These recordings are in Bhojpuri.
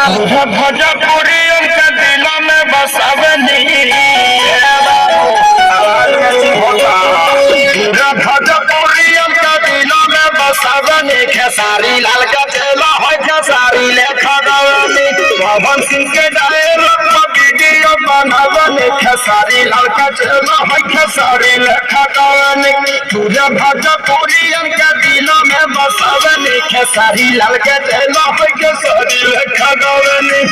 भोजपुरी उनके दिलों में बसावनी भोजपुरी उनके दिलों में बसावनी खेसारी लाल का चेला है खेसारी लेखा गवनी पवन सिंह के डायलॉग वीडियो बनावनी खेसारी लाल का चेला है खेसारी लेखा गवनी पूरा भोजपुरी उनके दिलों में बसावनी खेसारी लाल का चेला है खेसारी लेखा गवनी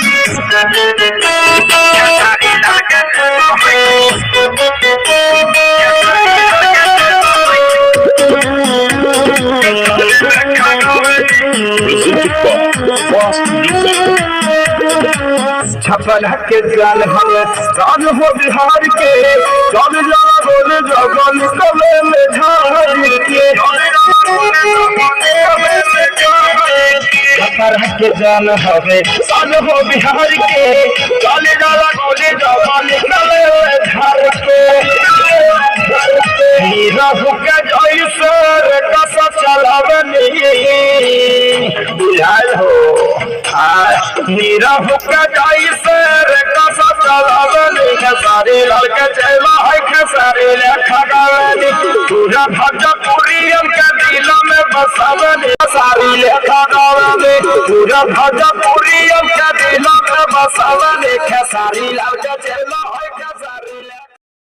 छपन के जान हमें जान हो बिहार के चल जाला बोल जगल कले में झाड़ के छपन के जान हमें जान हो बिहार के चल जाला बोल जगल कले में झाड़ के हीरा हुक्का जैसर कसा चलावनी बुझाल हो हीरा हुक्का जैसर कसा चलावनी खेसारी लाल के चेला है खेसारी लेखा गवनी पूरा भोजपुरी उनके दिलों में बसावनी खेसारी लेखा गवनी पूरा भोजपुरी उनके दिलों में बसावनी खेसारी लाल के चेला है